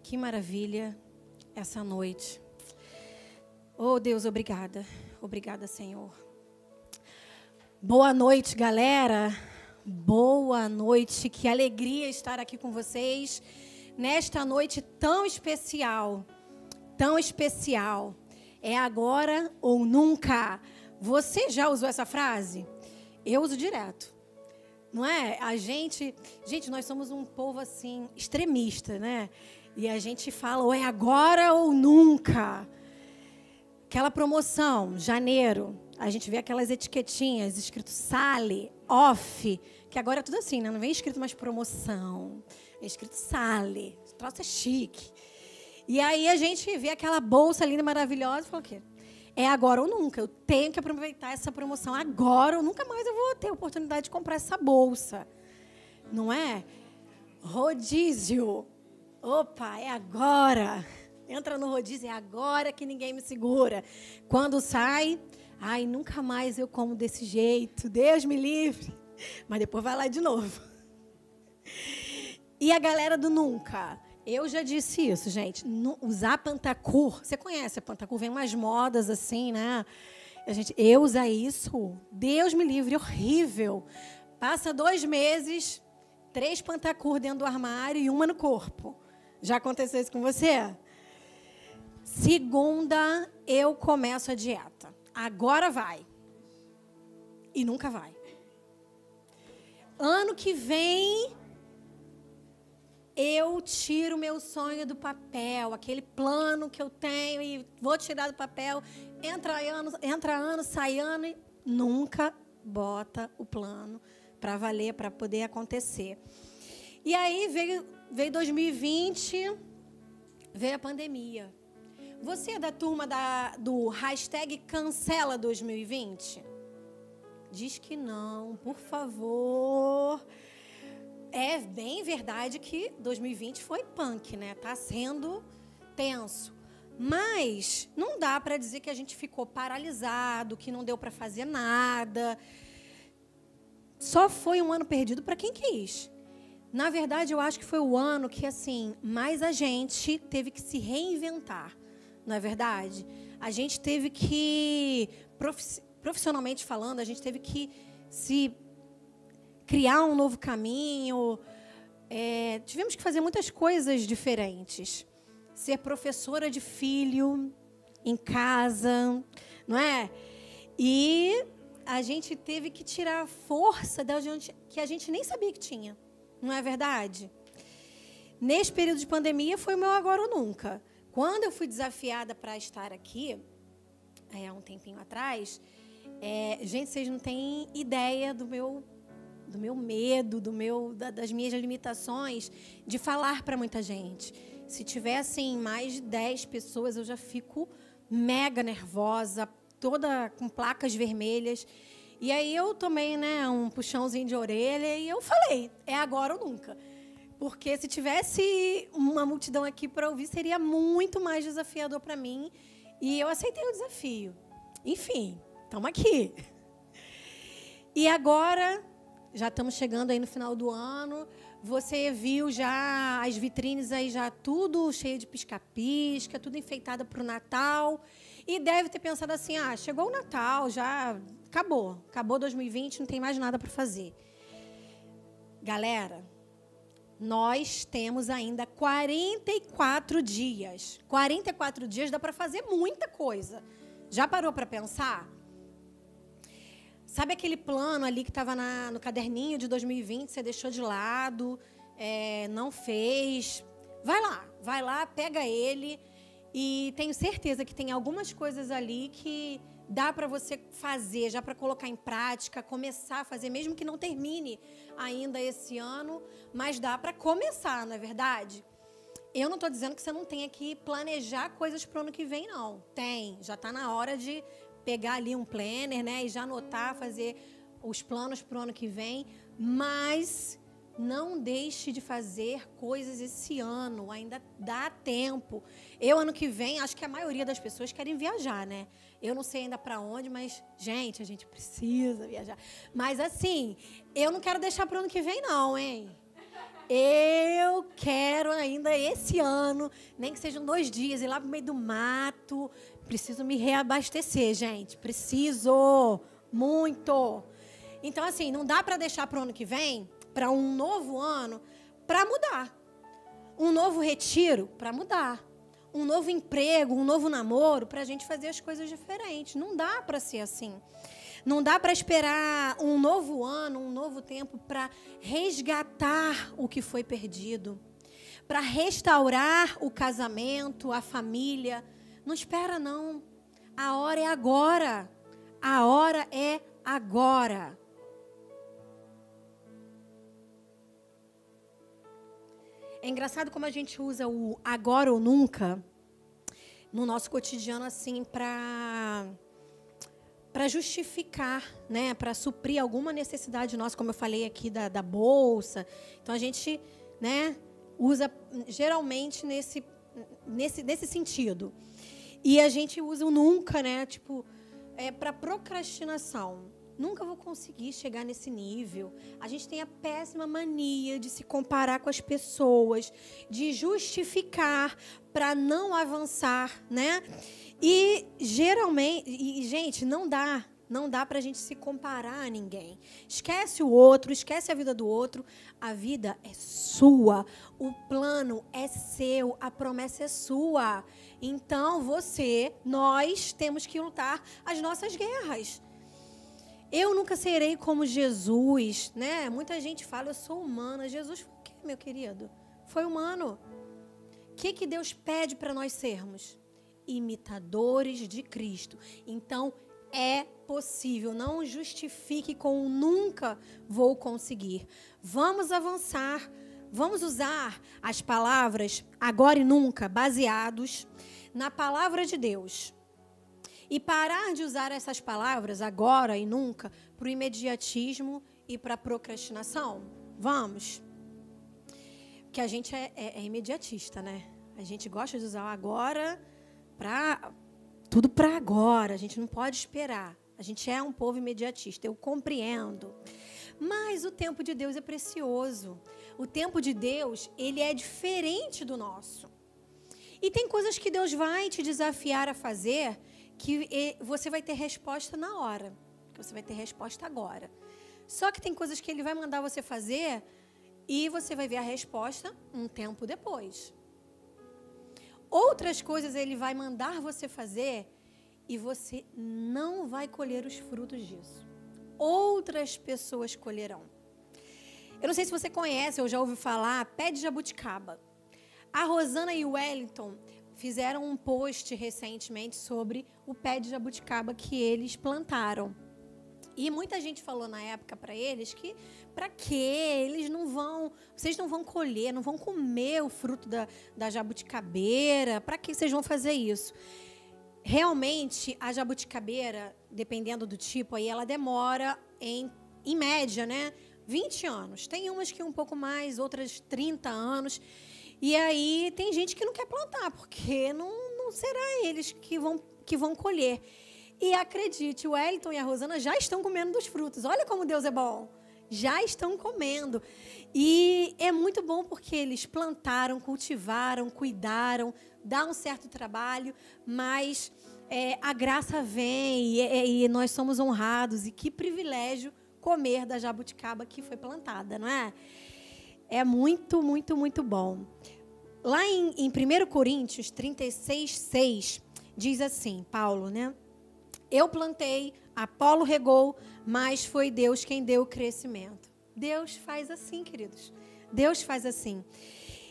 que maravilha essa noite. Oh, Deus, obrigada. Obrigada, Senhor. Boa noite, galera. Boa noite. Que alegria estar aqui com vocês nesta noite tão especial. Tão especial. É agora ou nunca. Você já usou essa frase? Eu uso direto. Não é? Gente, nós somos um povo assim extremista, né? E a gente fala, ou é agora ou nunca. Aquela promoção, janeiro, a gente vê aquelas etiquetinhas escrito sale, off, que agora é tudo assim, né? Não vem escrito mais promoção, é escrito sale, o troço é chique. E aí a gente vê aquela bolsa linda, maravilhosa e fala o quê? É agora ou nunca, eu tenho que aproveitar essa promoção agora ou nunca mais eu vou ter a oportunidade de comprar essa bolsa. Não é? Rodízio. Opa, é agora. Entra no rodízio, é agora que ninguém me segura. Quando sai, ai, nunca mais eu como desse jeito, Deus me livre. Mas depois vai lá de novo. E a galera do nunca. Eu já disse isso, gente. Usar Pantacur. Você conhece a Pantacur? Vem umas modas assim, né? Eu usar isso, Deus me livre, horrível. Passa 2 meses, 3 Pantacur dentro do armário e uma no corpo. Já aconteceu isso com você? Segunda, eu começo a dieta. Agora vai. E nunca vai. Ano que vem, eu tiro meu sonho do papel, aquele plano que eu tenho e vou tirar do papel. Entra ano, sai ano e nunca bota o plano para valer, para poder acontecer. E aí veio 2020, veio a pandemia. Você é da turma do hashtag cancela 2020? Diz que não, por favor. É bem verdade que 2020 foi punk, né? Tá sendo tenso. Mas não dá para dizer que a gente ficou paralisado, que não deu para fazer nada. Só foi um ano perdido para quem quis. Na verdade, eu acho que foi o ano que, assim, mais a gente teve que se reinventar. Não é verdade? A gente teve que, profissionalmente falando, a gente teve que se criar um novo caminho. Tivemos que fazer muitas coisas diferentes. Ser professora de filho em casa, não é? E a gente teve que tirar força da gente, que a gente nem sabia que tinha. Não é verdade? Nesse período de pandemia foi o meu agora ou nunca. Quando eu fui desafiada para estar aqui, há um tempinho atrás, gente, vocês não têm ideia do meu medo, das minhas limitações de falar para muita gente. Se tivessem mais de 10 pessoas, eu já fico mega nervosa, toda com placas vermelhas. E aí eu tomei, né, um puxãozinho de orelha e eu falei, é agora ou nunca. Porque se tivesse uma multidão aqui para ouvir, seria muito mais desafiador para mim. E eu aceitei o desafio. Enfim, estamos aqui. E agora, já estamos chegando aí no final do ano. Você viu já as vitrines aí já tudo cheio de pisca-pisca, tudo enfeitada para o Natal. E deve ter pensado assim, chegou o Natal, já acabou 2020, não tem mais nada para fazer. Galera, nós temos ainda 44 dias. 44 dias dá para fazer muita coisa. Já parou para pensar? Sabe aquele plano ali que estava no caderninho de 2020, você deixou de lado, não fez? Vai lá, pega ele. E tenho certeza que tem algumas coisas ali que dá para você fazer, já para colocar em prática, começar a fazer, mesmo que não termine ainda esse ano, mas dá para começar, não é verdade? Eu não estou dizendo que você não tenha que planejar coisas para o ano que vem, não. Tem, já está na hora de pegar ali um planner, né, e já anotar, fazer os planos para o ano que vem, mas não deixe de fazer coisas esse ano, ainda dá tempo. Ano que vem, acho que a maioria das pessoas querem viajar, né? Eu não sei ainda para onde, mas, gente, a gente precisa viajar. Mas, assim, eu não quero deixar para o ano que vem, não, hein? Eu quero ainda esse ano, nem que sejam 2 dias, ir lá pro meio do mato. Preciso me reabastecer, gente. Preciso. Muito. Então, assim, não dá para deixar para o ano que vem, para um novo ano, para mudar. Um novo retiro, para mudar. Um novo emprego, um novo namoro, para a gente fazer as coisas diferentes. Não dá para ser assim. Não dá para esperar um novo ano, um novo tempo para resgatar o que foi perdido, para restaurar o casamento, a família. Não espera, não. A hora é agora. A hora é agora. É engraçado como a gente usa o agora ou nunca no nosso cotidiano assim para justificar, né, para suprir alguma necessidade nossa, como eu falei aqui da bolsa. Então a gente, né, usa geralmente nesse sentido. E a gente usa o nunca, né, tipo, para procrastinação. Nunca vou conseguir chegar nesse nível. A gente tem a péssima mania de se comparar com as pessoas, de justificar para não avançar, né? E geralmente, gente, não dá para a gente se comparar a ninguém. Esquece o outro, esquece a vida do outro. A vida é sua, o plano é seu, a promessa é sua. Então, nós temos que lutar as nossas guerras. Eu nunca serei como Jesus, né? Muita gente fala, eu sou humana. Jesus foi o quê, meu querido? Foi humano. O que Deus pede para nós sermos? Imitadores de Cristo. Então, é possível. Não justifique com nunca vou conseguir. Vamos avançar. Vamos usar as palavras agora e nunca, baseados na palavra de Deus. E parar de usar essas palavras agora e nunca para o imediatismo e para a procrastinação. Vamos. Porque a gente é imediatista, né? A gente gosta de usar o agora para tudo para agora. A gente não pode esperar. A gente é um povo imediatista. Eu compreendo. Mas o tempo de Deus é precioso. O tempo de Deus, ele é diferente do nosso. E tem coisas que Deus vai te desafiar a fazer que você vai ter resposta na hora, que você vai ter resposta agora. Só que tem coisas que ele vai mandar você fazer e você vai ver a resposta um tempo depois. Outras coisas ele vai mandar você fazer e você não vai colher os frutos disso. Outras pessoas colherão. Eu não sei se você conhece ou já ouviu falar, pé de jabuticaba. A Rosana e o Wellington fizeram um post recentemente sobre o pé de jabuticaba que eles plantaram. E muita gente falou na época para eles que para quê? Vocês não vão colher, não vão comer o fruto da jabuticabeira. Para que vocês vão fazer isso? Realmente, a jabuticabeira, dependendo do tipo, aí ela demora, em média, né, 20 anos. Tem umas que um pouco mais, outras 30 anos. E aí tem gente que não quer plantar, porque não será eles que vão colher. E acredite, o Wellington e a Rosana já estão comendo dos frutos. Olha como Deus é bom. Já estão comendo. E é muito bom porque eles plantaram, cultivaram, cuidaram, dá um certo trabalho, mas a graça vem e nós somos honrados. E que privilégio comer da jabuticaba que foi plantada, não é? É muito, muito, muito bom. Lá em 1 Coríntios 36:6, diz assim, Paulo, né? Eu plantei, Apolo regou, mas foi Deus quem deu o crescimento. Deus faz assim, queridos. Deus faz assim.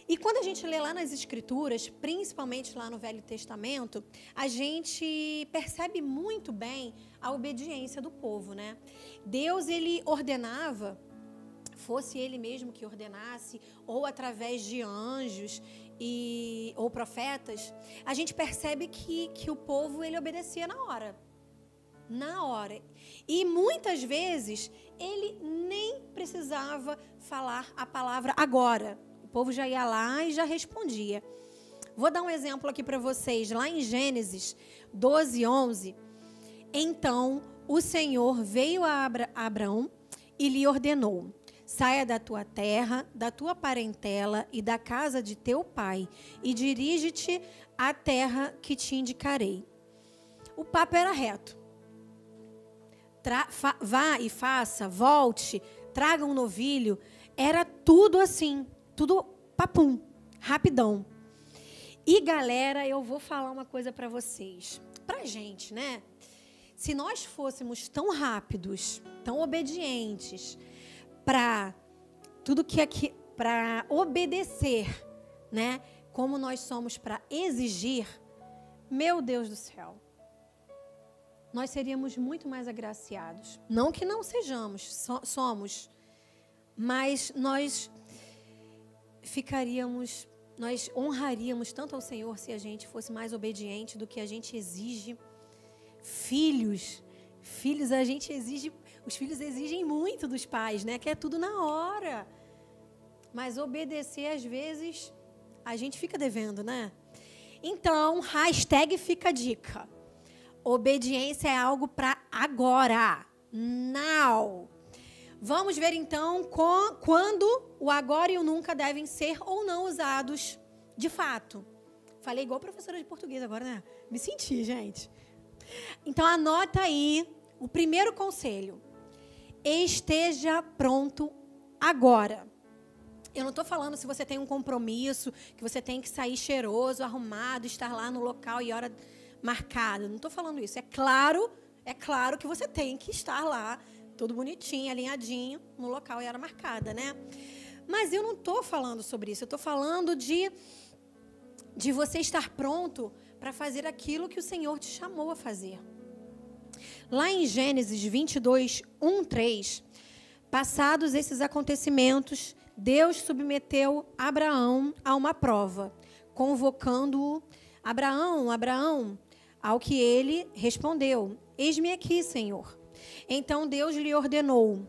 E quando a gente lê lá nas Escrituras, principalmente lá no Velho Testamento, a gente percebe muito bem a obediência do povo, né? Deus, ele ordenava, fosse ele mesmo que ordenasse, ou através de anjos ou profetas, a gente percebe que o povo, ele obedecia na hora. Na hora. E muitas vezes, ele nem precisava falar a palavra agora. O povo já ia lá e já respondia. Vou dar um exemplo aqui para vocês. Lá em Gênesis 12:11, então o Senhor veio a Abraão e lhe ordenou: Saia da tua terra, da tua parentela e da casa de teu pai, e dirige-te à terra que te indicarei. O papo era reto. Vá e faça, volte, traga um novilho. Era tudo assim, tudo papum, rapidão. E, galera, eu vou falar uma coisa para vocês. Pra gente, né? Se nós fôssemos tão rápidos, tão obedientes, para tudo que aqui, para obedecer, né? Como nós somos para exigir, meu Deus do céu, nós seríamos muito mais agraciados. Não que não sejamos, somos, mas nós honraríamos tanto ao Senhor se a gente fosse mais obediente do que a gente exige. Filhos a gente exige, os filhos exigem muito dos pais, né? Que é tudo na hora. Mas obedecer, às vezes, a gente fica devendo, né? Então, hashtag fica a dica. Obediência é algo para agora. Now. Vamos ver, então, quando o agora e o nunca devem ser ou não usados de fato. Falei igual professora de português agora, né? Me senti, gente. Então, anota aí o primeiro conselho. Esteja pronto agora. Eu não estou falando se você tem um compromisso, que você tem que sair cheiroso, arrumado, estar lá no local e hora marcada. Não estou falando isso. É claro que você tem que estar lá, tudo bonitinho, alinhadinho, no local e hora marcada, né? Mas eu não estou falando sobre isso. Eu estou falando de você estar pronto para fazer aquilo que o Senhor te chamou a fazer. Lá em Gênesis 22, 1-3, passados esses acontecimentos, Deus submeteu Abraão a uma prova, convocando-o. Abraão, ao que ele respondeu: eis-me aqui, Senhor. Então Deus lhe ordenou: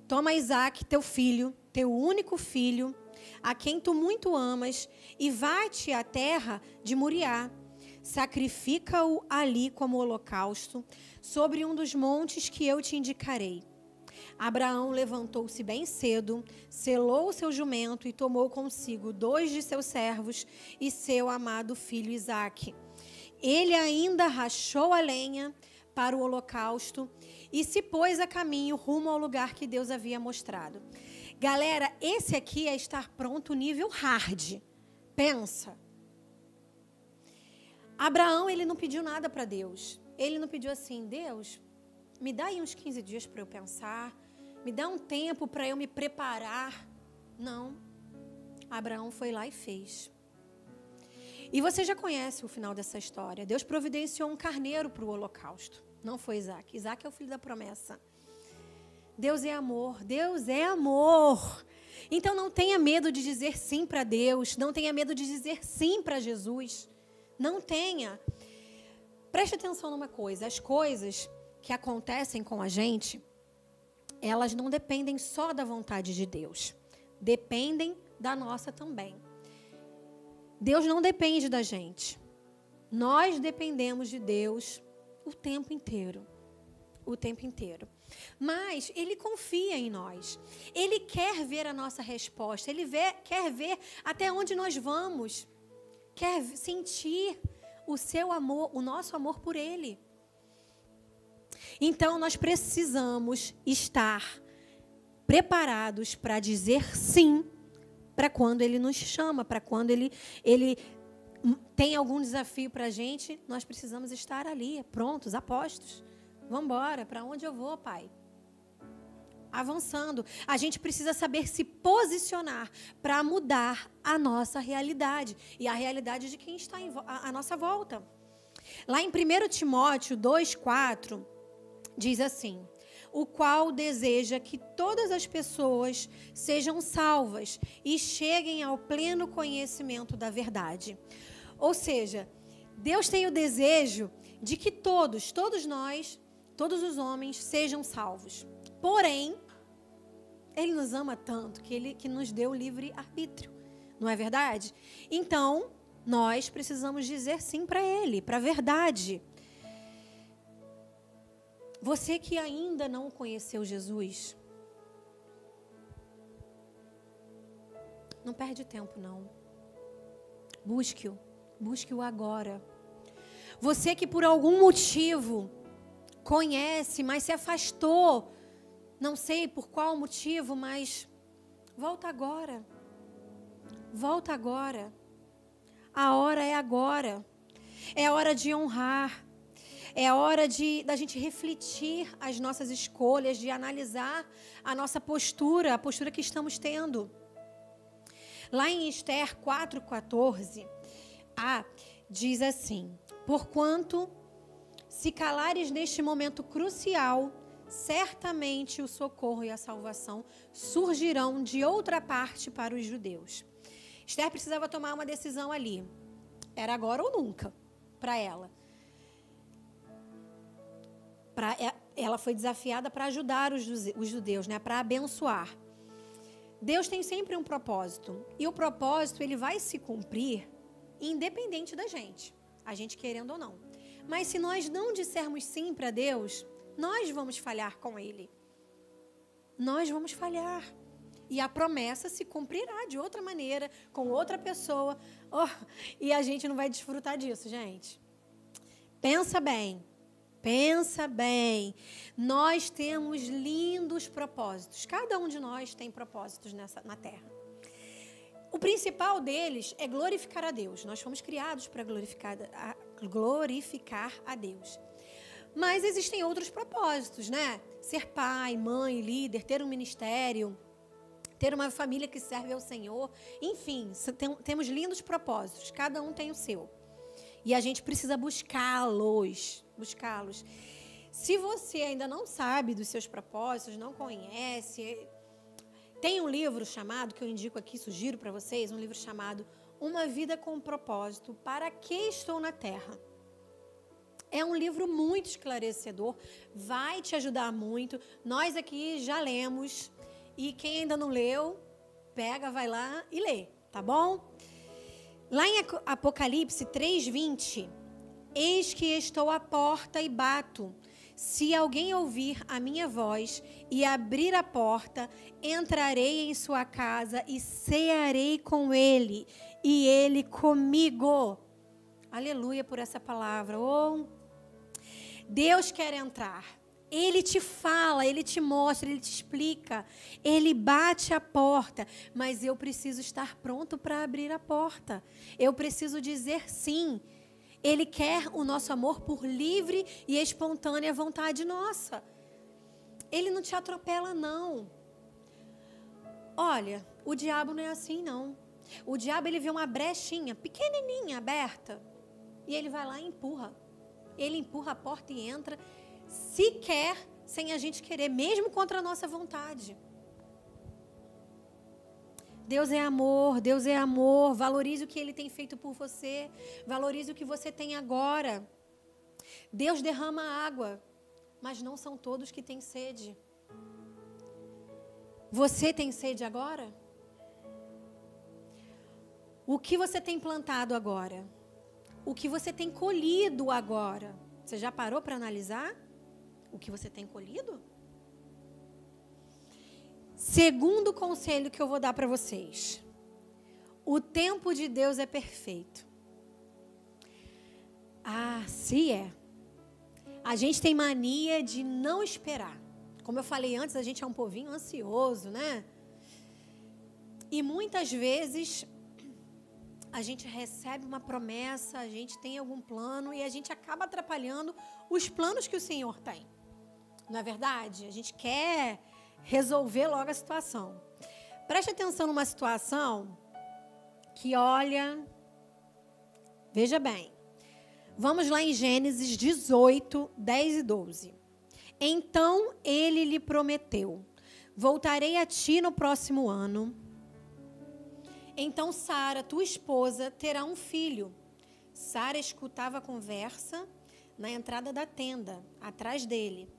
toma Isaque, teu filho, teu único filho, a quem tu muito amas, e vai-te à terra de Moriá. Sacrifica-o ali como holocausto, sobre um dos montes que eu te indicarei. Abraão levantou-se bem cedo, selou o seu jumento e tomou consigo 2 de seus servos e seu amado filho Isaque. Ele ainda rachou a lenha para o holocausto e se pôs a caminho rumo ao lugar que Deus havia mostrado. Galera, esse aqui é estar pronto nível hard. Pensa. Abraão, ele não pediu nada para Deus. Ele não pediu assim: Deus, me dá aí uns 15 dias para eu pensar, me dá um tempo para eu me preparar. Não. Abraão foi lá e fez. E você já conhece o final dessa história. Deus providenciou um carneiro para o holocausto. Não foi Isaque. Isaque é o filho da promessa. Deus é amor. Deus é amor. Então não tenha medo de dizer sim para Deus. Não tenha medo de dizer sim para Jesus. Não tenha. Preste atenção numa coisa. As coisas que acontecem com a gente, elas não dependem só da vontade de Deus. Dependem da nossa também. Deus não depende da gente. Nós dependemos de Deus o tempo inteiro. O tempo inteiro. Mas Ele confia em nós. Ele quer ver a nossa resposta. Ele quer ver até onde nós vamos. Quer sentir o seu amor, o nosso amor por Ele. Então, nós precisamos estar preparados para dizer sim para quando Ele nos chama, para quando Ele tem algum desafio para a gente, nós precisamos estar ali, prontos, apostos. Vamos embora, para onde eu vou, Pai? Avançando. A gente precisa saber se posicionar para mudar a nossa realidade e a realidade de quem está à nossa volta. Lá em 1 Timóteo 2,4, diz assim: o qual deseja que todas as pessoas sejam salvas e cheguem ao pleno conhecimento da verdade. Ou seja, Deus tem o desejo de que todos nós, todos os homens sejam salvos. Porém, Ele nos ama tanto que nos deu livre arbítrio. Não é verdade? Então, nós precisamos dizer sim para Ele, para a verdade. Você que ainda não conheceu Jesus, Não perde tempo, não. Busque-o. Busque-o agora. Você que por algum motivo conhece, mas se afastou, não sei por qual motivo, mas volta agora. Volta agora. A hora é agora. É hora de honrar. É hora da gente refletir as nossas escolhas, de analisar a nossa postura, a postura que estamos tendo. Lá em Esther 4:14, diz assim: porquanto, se calares neste momento crucial, certamente o socorro e a salvação surgirão de outra parte para os judeus. Esther precisava tomar uma decisão ali. Era agora ou nunca para ela. Ela foi desafiada para ajudar os judeus, né? Para abençoar. Deus tem sempre um propósito. E o propósito ele vai se cumprir independente da gente. A gente querendo ou não. Mas se nós não dissermos sim para Deus, nós vamos falhar com Ele. Nós vamos falhar. E a promessa se cumprirá de outra maneira, com outra pessoa. E a gente não vai desfrutar disso, gente. Pensa bem. Pensa bem. Nós temos lindos propósitos. Cada um de nós tem propósitos na Terra. O principal deles é glorificar a Deus. Nós fomos criados para glorificar a Deus. Mas existem outros propósitos, né? Ser pai, mãe, líder, ter um ministério, ter uma família que serve ao Senhor. Enfim, temos lindos propósitos. Cada um tem o seu. E a gente precisa buscá-los. Se você ainda não sabe dos seus propósitos, não conhece, tem um livro chamado, que eu indico aqui, sugiro para vocês, um livro chamado Uma Vida com Propósito, Para Que Estou na Terra. É um livro muito esclarecedor, vai te ajudar muito. Nós aqui já lemos, e quem ainda não leu, pega, vai lá e lê, tá bom? Lá em Apocalipse 3:20, eis que estou à porta e bato. Se alguém ouvir a minha voz e abrir a porta, entrarei em sua casa e cearei com ele, e ele comigo. Aleluia por essa palavra. Deus quer entrar. Ele te fala, Ele te mostra, Ele te explica. Ele bate a porta, mas eu preciso estar pronto para abrir a porta. Eu preciso dizer sim. Ele quer o nosso amor por livre e espontânea vontade nossa. Ele não te atropela, não. Olha, o diabo não é assim, não. O diabo, ele vê uma brechinha pequenininha aberta e ele vai lá e empurra. Ele empurra a porta e entra, sequer sem a gente querer, mesmo contra a nossa vontade. Deus é amor, Deus é amor. Valorize o que Ele tem feito por você. Valorize o que você tem agora. Deus derrama água, mas não são todos que têm sede. Você tem sede agora? O que você tem plantado agora? O que você tem colhido agora? Você já parou para analisar o que você tem colhido? Segundo conselho que eu vou dar para vocês. O tempo de Deus é perfeito. Se é. A gente tem mania de não esperar. Como eu falei antes, a gente é um povinho ansioso, né? E muitas vezes a gente recebe uma promessa, a gente tem algum plano e a gente acaba atrapalhando os planos que o Senhor tem. Não é verdade? A gente quer resolver logo a situação. Preste atenção numa situação que, olha, veja bem. Vamos lá em Gênesis 18, 10 e 12. Então ele lhe prometeu: voltarei a ti no próximo ano. Então Sara, tua esposa, terá um filho. Sara escutava a conversa na entrada da tenda, atrás dele.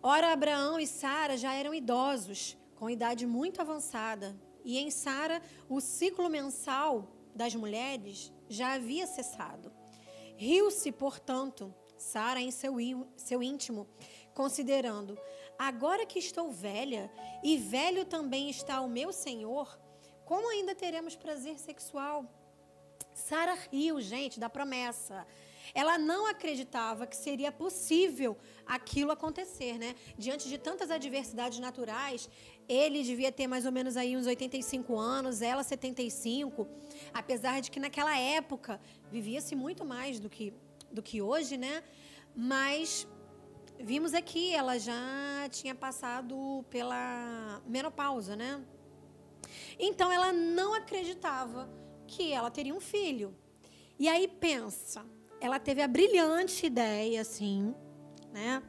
Ora, Abraão e Sara já eram idosos, com idade muito avançada. E em Sara, o ciclo mensal das mulheres já havia cessado. Riu-se, portanto, Sara em seu íntimo, considerando: agora que estou velha, e velho também está o meu senhor, como ainda teremos prazer sexual? Sara riu, gente, da promessa. Ela não acreditava que seria possível aquilo acontecer, né? Diante de tantas adversidades naturais, ele devia ter mais ou menos aí uns 85 anos, ela 75, apesar de que naquela época vivia-se muito mais do que hoje, né? Mas vimos aqui, ela já tinha passado pela menopausa, né? Então ela não acreditava que ela teria um filho. E aí pensa, ela teve a brilhante ideia, assim, né,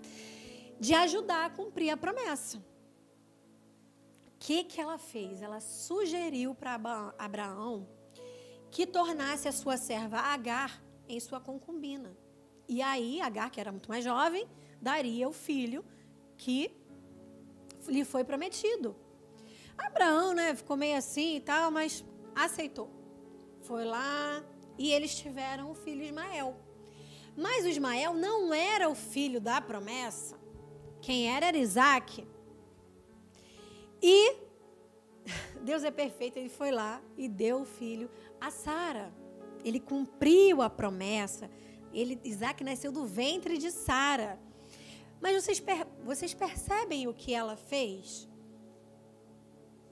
de ajudar a cumprir a promessa. O que ela fez? Ela sugeriu para Abraão que tornasse a sua serva Agar em sua concubina. E aí Agar, que era muito mais jovem, daria o filho que lhe foi prometido. Abraão, né, ficou meio assim e tal, mas aceitou. Foi lá e eles tiveram o filho Ismael. Mas o Ismael não era o filho da promessa. Quem era Isaac. E Deus é perfeito, ele foi lá e deu o filho a Sara. Ele cumpriu a promessa. Isaac nasceu do ventre de Sara. Mas vocês percebem o que ela fez?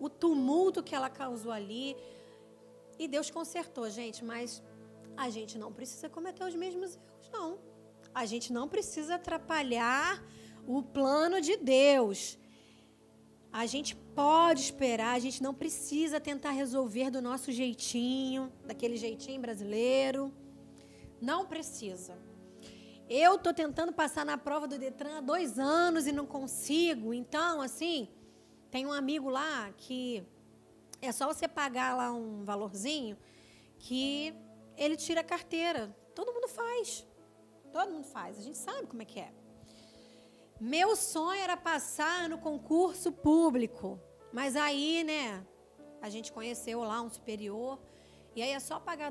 O tumulto que ela causou ali. E Deus consertou, gente, mas a gente não precisa cometer os mesmos erros, não. A gente não precisa atrapalhar o plano de Deus. A gente pode esperar, a gente não precisa tentar resolver do nosso jeitinho, daquele jeitinho brasileiro. Não precisa. Eu estou tentando passar na prova do Detran há 2 anos e não consigo. Então, assim, tem um amigo lá que é só você pagar lá um valorzinho que ele tira a carteira. Todo mundo faz. Todo mundo faz. A gente sabe como é que é. Meu sonho era passar no concurso público. Mas aí, né, a gente conheceu lá um superior. E aí é só pagar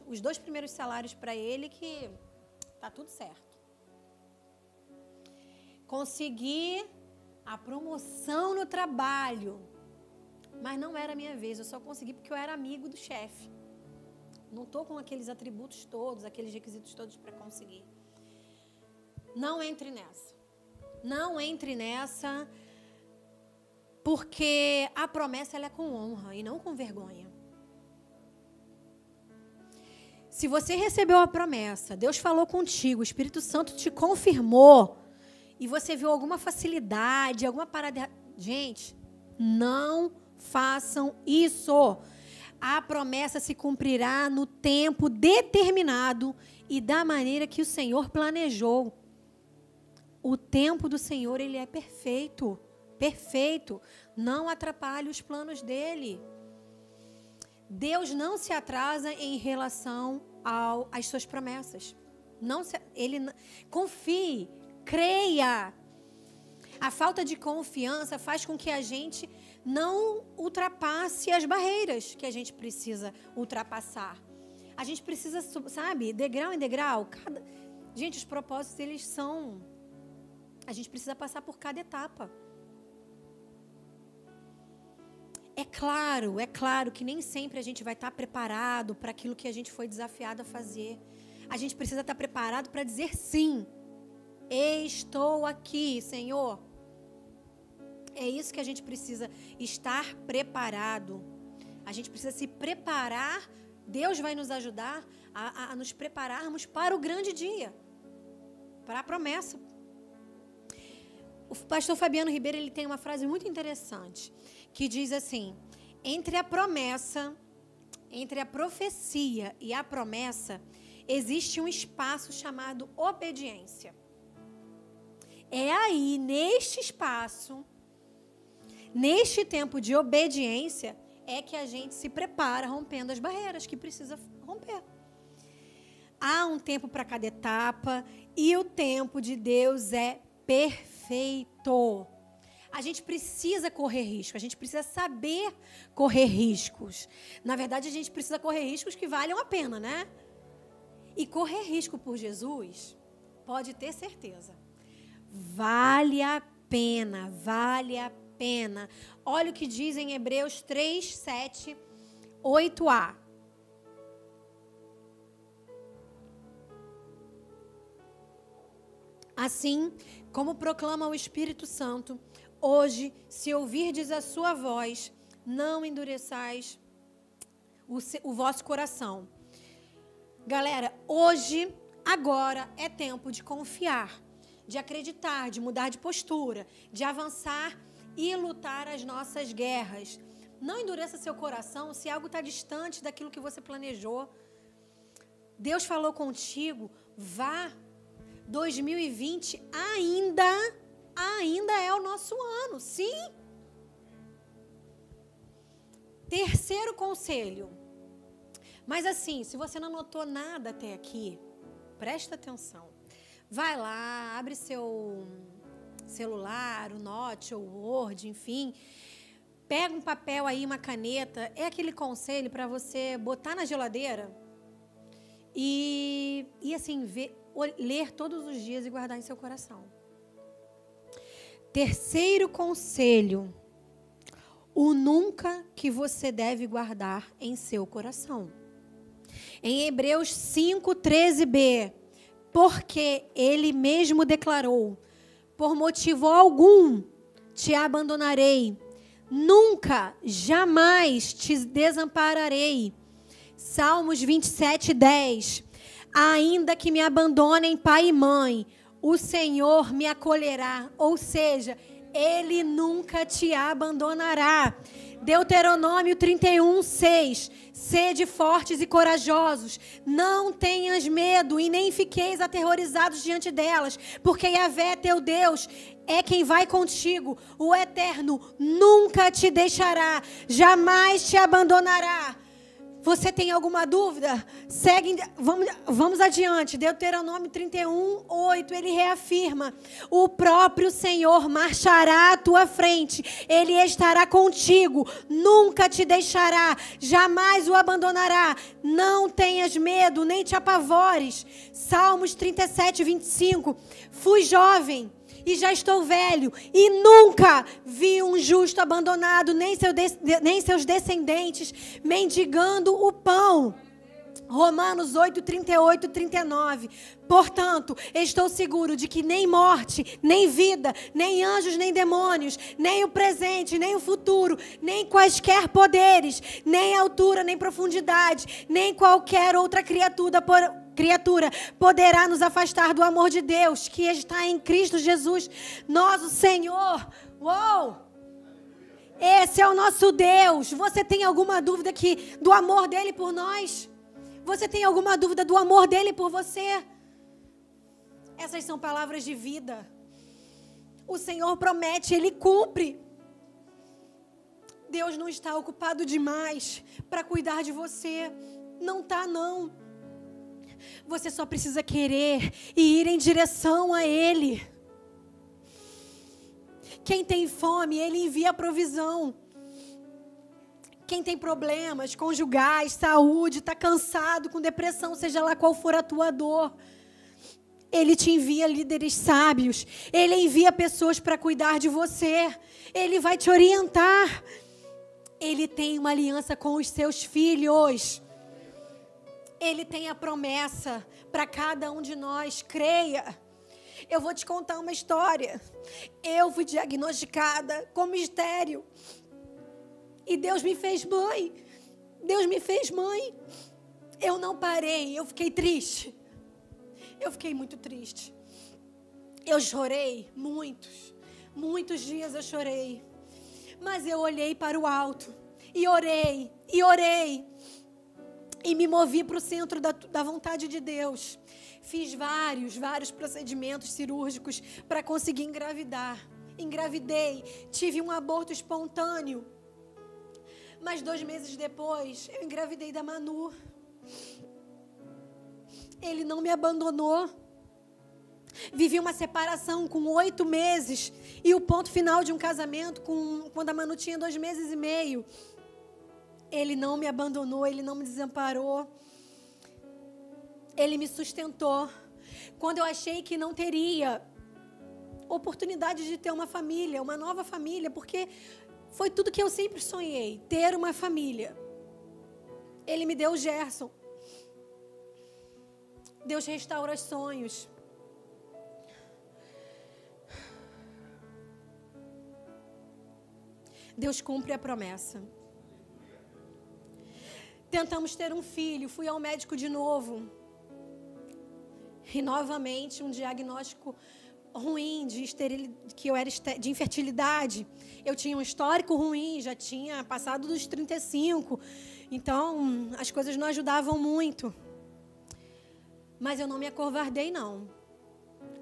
os 2 primeiros salários para ele que tá tudo certo. Consegui a promoção no trabalho. Mas não era a minha vez, eu só consegui porque eu era amigo do chefe. Não estou com aqueles atributos todos, aqueles requisitos todos para conseguir. Não entre nessa. Não entre nessa, porque a promessa ela é com honra e não com vergonha. Se você recebeu a promessa, Deus falou contigo, o Espírito Santo te confirmou, e você viu alguma facilidade, alguma parada... Gente, não façam isso. A promessa se cumprirá no tempo determinado e da maneira que o Senhor planejou. O tempo do Senhor, ele é perfeito. Perfeito. Não atrapalhe os planos dele. Deus não se atrasa em relação às suas promessas. Confie, creia. A falta de confiança faz com que a gente não ultrapasse as barreiras que a gente precisa ultrapassar. A gente precisa, sabe, degrau em degrau. Gente, os propósitos, eles são... A gente precisa passar por cada etapa. É claro que nem sempre a gente vai estar preparado para aquilo que a gente foi desafiado a fazer. A gente precisa estar preparado para dizer sim. Estou aqui, Senhor. É isso que a gente precisa, estar preparado. A gente precisa se preparar. Deus vai nos ajudar a nos prepararmos para o grande dia, para a promessa. O pastor Fabiano Ribeiro, ele tem uma frase muito interessante, que diz assim: entre a profecia e a promessa, existe um espaço chamado obediência. É aí, neste espaço, neste tempo de obediência, é que a gente se prepara rompendo as barreiras que precisa romper. Há um tempo para cada etapa e o tempo de Deus é perfeito. A gente precisa correr risco, a gente precisa saber correr riscos. Na verdade, a gente precisa correr riscos que valham a pena, né? E correr risco por Jesus, pode ter certeza, vale a pena, vale a pena. Olha o que diz em Hebreus 3:7 8a. Assim como proclama o Espírito Santo, hoje, se ouvirdes a sua voz, não endureçais o vosso coração. Galera, hoje, agora, é tempo de confiar, de acreditar, de mudar de postura, de avançar e lutar as nossas guerras. Não endureça seu coração se algo está distante daquilo que você planejou. Deus falou contigo, vá. 2020 ainda é o nosso ano, sim. Terceiro conselho. Mas assim, se você não anotou nada até aqui, presta atenção. Vai lá, abre seu celular, o Note ou o Word, enfim. Pega um papel aí, uma caneta. É aquele conselho para você botar na geladeira e assim, ler todos os dias e guardar em seu coração. Terceiro conselho. O nunca que você deve guardar em seu coração. Em Hebreus 5:13b, porque ele mesmo declarou, por motivo algum te abandonarei, nunca, jamais te desampararei. Salmos 27:10, ainda que me abandonem pai e mãe, o Senhor me acolherá, ou seja, Ele nunca te abandonará. Deuteronômio 31:6, sede fortes e corajosos, não tenhas medo e nem fiqueis aterrorizados diante delas, porque Yahvé, teu Deus, é quem vai contigo, o Eterno nunca te deixará, jamais te abandonará. Você tem alguma dúvida? Segue, vamos adiante. Deuteronômio 31:8, ele reafirma: o próprio Senhor marchará à tua frente, Ele estará contigo, nunca te deixará, jamais o abandonará. Não tenhas medo, nem te apavores. Salmos 37:25, fui jovem e já estou velho, e nunca vi um justo abandonado, nem seus descendentes mendigando o pão. Romanos 8:38-39. Portanto, estou seguro de que nem morte, nem vida, nem anjos, nem demônios, nem o presente, nem o futuro, nem quaisquer poderes, nem altura, nem profundidade, nem qualquer outra criatura poderá nos afastar do amor de Deus que está em Cristo Jesus, nosso Senhor. Uou! Esse é o nosso Deus. Você tem alguma dúvida do amor dele por nós? Você tem alguma dúvida do amor dele por você? Essas são palavras de vida. O Senhor promete, Ele cumpre. Deus não está ocupado demais para cuidar de você. Não está, não. Você só precisa querer e ir em direção a Ele. Quem tem fome, Ele envia a provisão. Quem tem problemas conjugais, saúde, está cansado, com depressão, seja lá qual for a tua dor, Ele te envia líderes sábios. Ele envia pessoas para cuidar de você. Ele vai te orientar. Ele tem uma aliança com os seus filhos. Ele tem a promessa para cada um de nós. Creia. Eu vou te contar uma história. Eu fui diagnosticada com mistério. E Deus me fez mãe. Deus me fez mãe. Eu não parei. Eu fiquei triste. Eu fiquei muito triste. Eu chorei muitos dias eu chorei. Mas eu olhei para o alto e orei, e me movi para o centro da vontade de Deus. Fiz vários procedimentos cirúrgicos para conseguir engravidar. Engravidei, tive um aborto espontâneo. Mas 2 meses depois, eu engravidei da Manu. Ele não me abandonou. Vivi uma separação com 8 meses. E o ponto final de um casamento quando a Manu tinha 2 meses e meio. Ele não me abandonou, Ele não me desamparou. Ele me sustentou. Quando eu achei que não teria oportunidade de ter uma família, uma nova família, porque foi tudo que eu sempre sonhei, ter uma família. Ele me deu o Gerson. Deus restaura os sonhos. Deus cumpre a promessa. Tentamos ter um filho, fui ao médico de novo. E novamente um diagnóstico ruim que eu era de infertilidade. Eu tinha um histórico ruim, já tinha passado dos 35. Então, as coisas não ajudavam muito. Mas eu não me acovardei, não,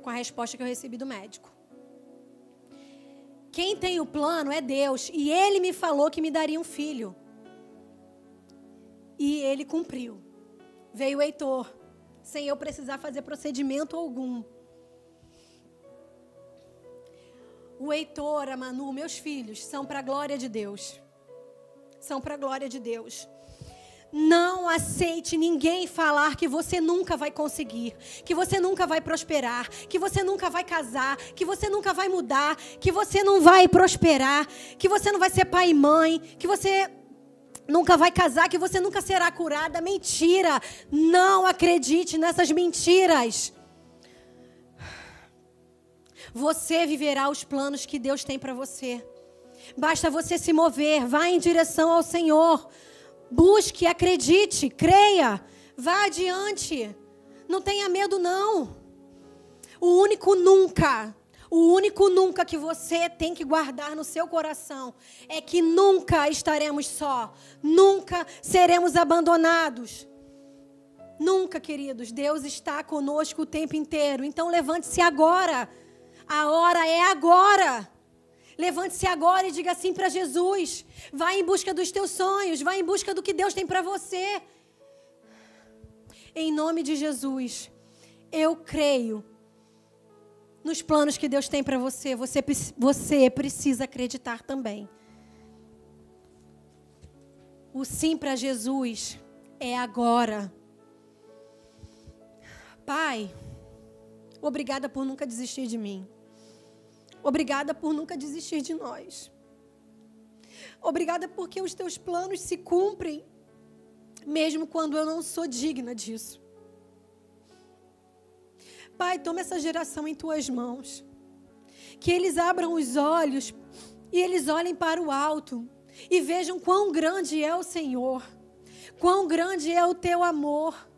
com a resposta que eu recebi do médico. Quem tem o plano é Deus, e Ele me falou que me daria um filho. E Ele cumpriu. Veio o Heitor, sem eu precisar fazer procedimento algum. O Heitor, a Manu, meus filhos, são para a glória de Deus. São para a glória de Deus. Não aceite ninguém falar que você nunca vai conseguir, que você nunca vai prosperar, que você nunca vai casar, que você nunca vai mudar, que você não vai prosperar, que você não vai ser pai e mãe, que você nunca vai casar, que você nunca será curada. Mentira! Não acredite nessas mentiras. Você viverá os planos que Deus tem para você. Basta você se mover, vá em direção ao Senhor. Busque, acredite, creia, vá adiante. Não tenha medo, não. O único nunca que você tem que guardar no seu coração é que nunca estaremos só. Nunca seremos abandonados. Nunca, queridos. Deus está conosco o tempo inteiro. Então levante-se agora. A hora é agora. Levante-se agora e diga assim para Jesus. Vai em busca dos teus sonhos. Vai em busca do que Deus tem para você. Em nome de Jesus, eu creio nos planos que Deus tem para você. Você precisa acreditar também. O sim para Jesus é agora. Pai, obrigada por nunca desistir de mim. Obrigada por nunca desistir de nós. Obrigada porque os teus planos se cumprem, mesmo quando eu não sou digna disso. Pai, toma essa geração em tuas mãos. Que eles abram os olhos e eles olhem para o alto e vejam quão grande é o Senhor, quão grande é o teu amor.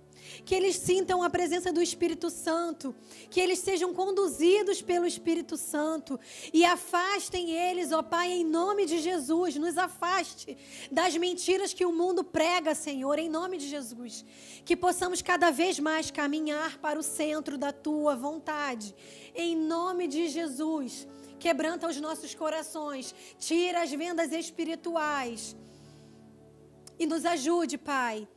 Que eles sintam a presença do Espírito Santo, que eles sejam conduzidos pelo Espírito Santo e afastem eles, ó Pai, em nome de Jesus, nos afaste das mentiras que o mundo prega, Senhor, em nome de Jesus, que possamos cada vez mais caminhar para o centro da Tua vontade, em nome de Jesus. Quebranta os nossos corações, tira as vendas espirituais e nos ajude, Pai,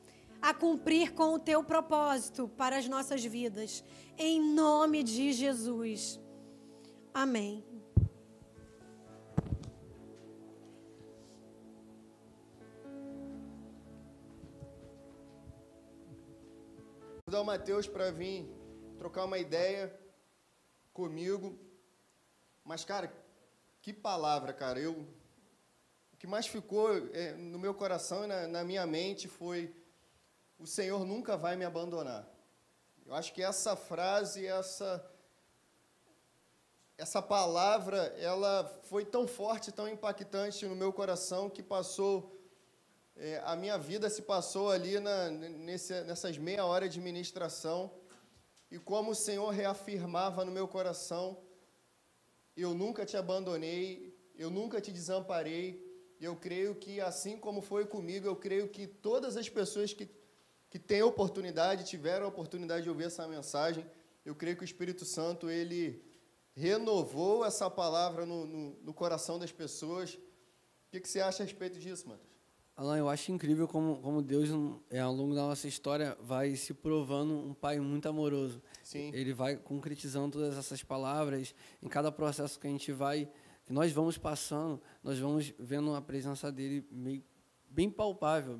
a cumprir com o Teu propósito para as nossas vidas. Em nome de Jesus. Amém. Vou convidar o Mateus para vir trocar uma ideia comigo. Mas, cara, que palavra, cara. O que mais ficou no meu coração e na minha mente foi: o Senhor nunca vai me abandonar. Eu acho que essa frase, essa palavra, ela foi tão forte, tão impactante no meu coração que passou, a minha vida se passou ali nessas meia hora de ministração, e como o Senhor reafirmava no meu coração: eu nunca te abandonei, eu nunca te desamparei. E eu creio que, assim como foi comigo, eu creio que todas as pessoas que têm tiveram a oportunidade de ouvir essa mensagem, eu creio que o Espírito Santo, ele renovou essa palavra no coração das pessoas. O que você acha a respeito disso, Matheus? Alan, eu acho incrível como Deus, ao longo da nossa história, vai se provando um Pai muito amoroso. Sim. Ele vai concretizando todas essas palavras. Em cada processo que que nós vamos passando, nós vamos vendo a presença dele bem palpável,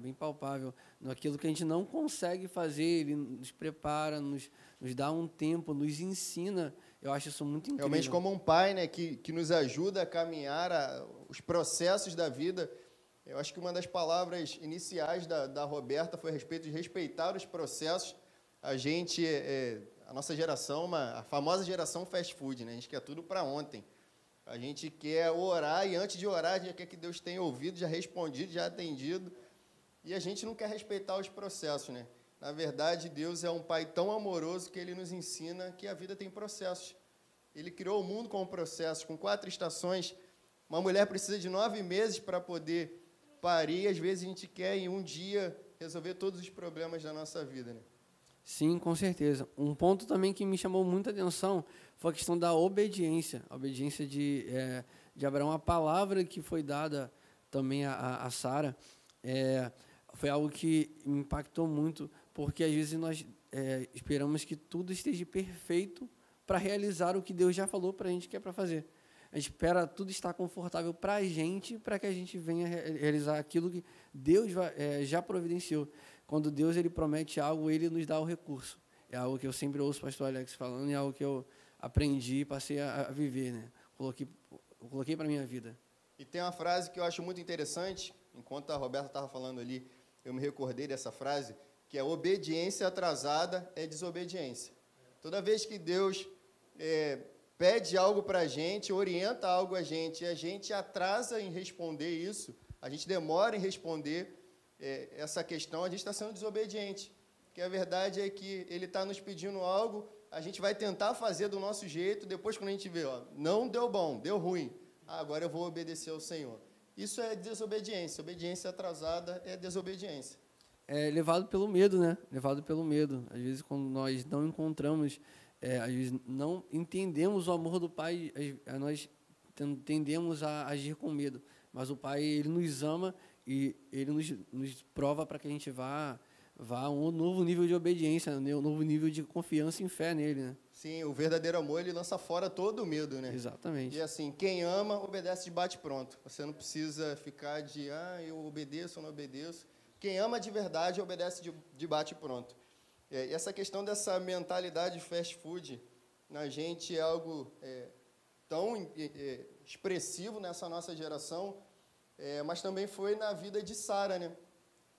naquilo que a gente não consegue fazer. Ele nos prepara, nos dá um tempo, nos ensina. Eu acho isso muito incrível. Realmente, como um pai, né, que nos ajuda a caminhar os processos da vida. Eu acho que uma das palavras iniciais da Roberta foi a respeito de respeitar os processos. A nossa geração, a famosa geração fast food, né? A gente quer tudo para ontem. A gente quer orar e antes de orar, a gente quer que Deus tenha ouvido, já respondido, já atendido. E a gente não quer respeitar os processos, né? Na verdade, Deus é um Pai tão amoroso que Ele nos ensina que a vida tem processos. Ele criou o mundo com processos, com 4 estações. Uma mulher precisa de 9 meses para poder parir. Às vezes a gente quer, em um dia, resolver todos os problemas da nossa vida, né? Sim, com certeza. Um ponto também que me chamou muita atenção foi a questão da obediência. A obediência de Abraão, a palavra que foi dada também a Sara, foi algo que me impactou muito, porque às vezes nós esperamos que tudo esteja perfeito para realizar o que Deus já falou para a gente que é para fazer. A gente espera tudo estar confortável para a gente, para que a gente venha realizar aquilo que Deus já providenciou. Quando Deus ele promete algo, Ele nos dá o recurso. É algo que eu sempre ouço o pastor Alex falando, e é algo que eu aprendi e passei a viver, né? Coloquei para a minha vida. E tem uma frase que eu acho muito interessante, enquanto a Roberta estava falando ali, eu me recordei dessa frase, que é: obediência atrasada é desobediência. Toda vez que Deus pede algo para a gente, orienta algo a gente atrasa em responder isso, a gente demora em responder essa questão, a gente está sendo desobediente. Porque a verdade é que Ele está nos pedindo algo, a gente vai tentar fazer do nosso jeito, depois quando a gente vê, não deu bom, deu ruim, agora eu vou obedecer ao Senhor. Isso é desobediência. Obediência atrasada é desobediência. É levado pelo medo, né? Levado pelo medo. Às vezes, quando nós não encontramos, às vezes não entendemos o amor do Pai, nós tendemos a agir com medo. Mas o Pai, Ele nos ama e Ele nos prova para que a gente vá a um novo nível de obediência, um novo nível de confiança e fé nele, né? Sim, o verdadeiro amor, ele lança fora todo o medo, né? Exatamente. E assim, quem ama, obedece de bate-pronto. Você não precisa ficar eu obedeço ou não obedeço. Quem ama de verdade, obedece de bate-pronto. E essa questão dessa mentalidade fast food, na gente é algo tão expressivo nessa nossa geração, mas também foi na vida de Sara, né?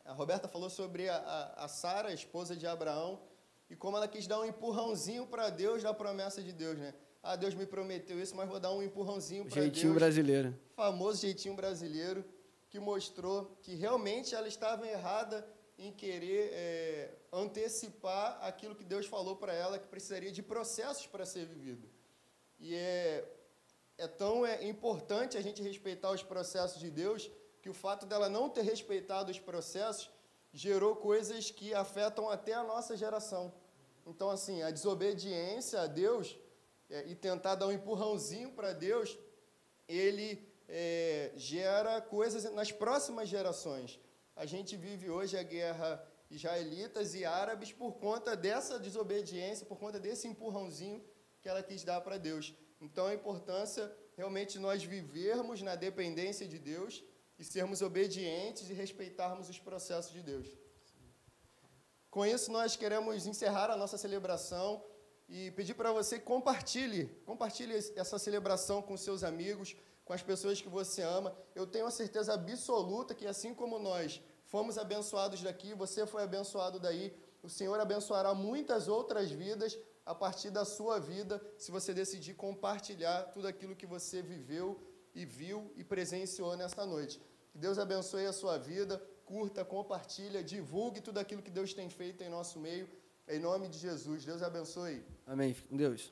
A Roberta falou sobre a Sara, a esposa de Abraão, e como ela quis dar um empurrãozinho para Deus da promessa de Deus, né? Deus me prometeu isso, mas vou dar um empurrãozinho para Deus. Jeitinho brasileiro. Famoso jeitinho brasileiro, que mostrou que realmente ela estava errada em querer antecipar aquilo que Deus falou para ela, que precisaria de processos para ser vivido. E é tão importante a gente respeitar os processos de Deus, que o fato dela não ter respeitado os processos gerou coisas que afetam até a nossa geração. Então, assim, a desobediência a Deus e tentar dar um empurrãozinho para Deus, ele gera coisas nas próximas gerações. A gente vive hoje a guerra israelitas e árabes por conta dessa desobediência, por conta desse empurrãozinho que ela quis dar para Deus. Então, a importância realmente nós vivermos na dependência de Deus e sermos obedientes e respeitarmos os processos de Deus. Com isso, nós queremos encerrar a nossa celebração e pedir para você que compartilhe essa celebração com seus amigos, com as pessoas que você ama. Eu tenho a certeza absoluta que, assim como nós fomos abençoados daqui, você foi abençoado daí, o Senhor abençoará muitas outras vidas a partir da sua vida, se você decidir compartilhar tudo aquilo que você viveu e viu e presenciou nesta noite. Que Deus abençoe a sua vida, curta, compartilha, divulgue tudo aquilo que Deus tem feito em nosso meio, em nome de Jesus. Deus abençoe. Amém. Fique com Deus.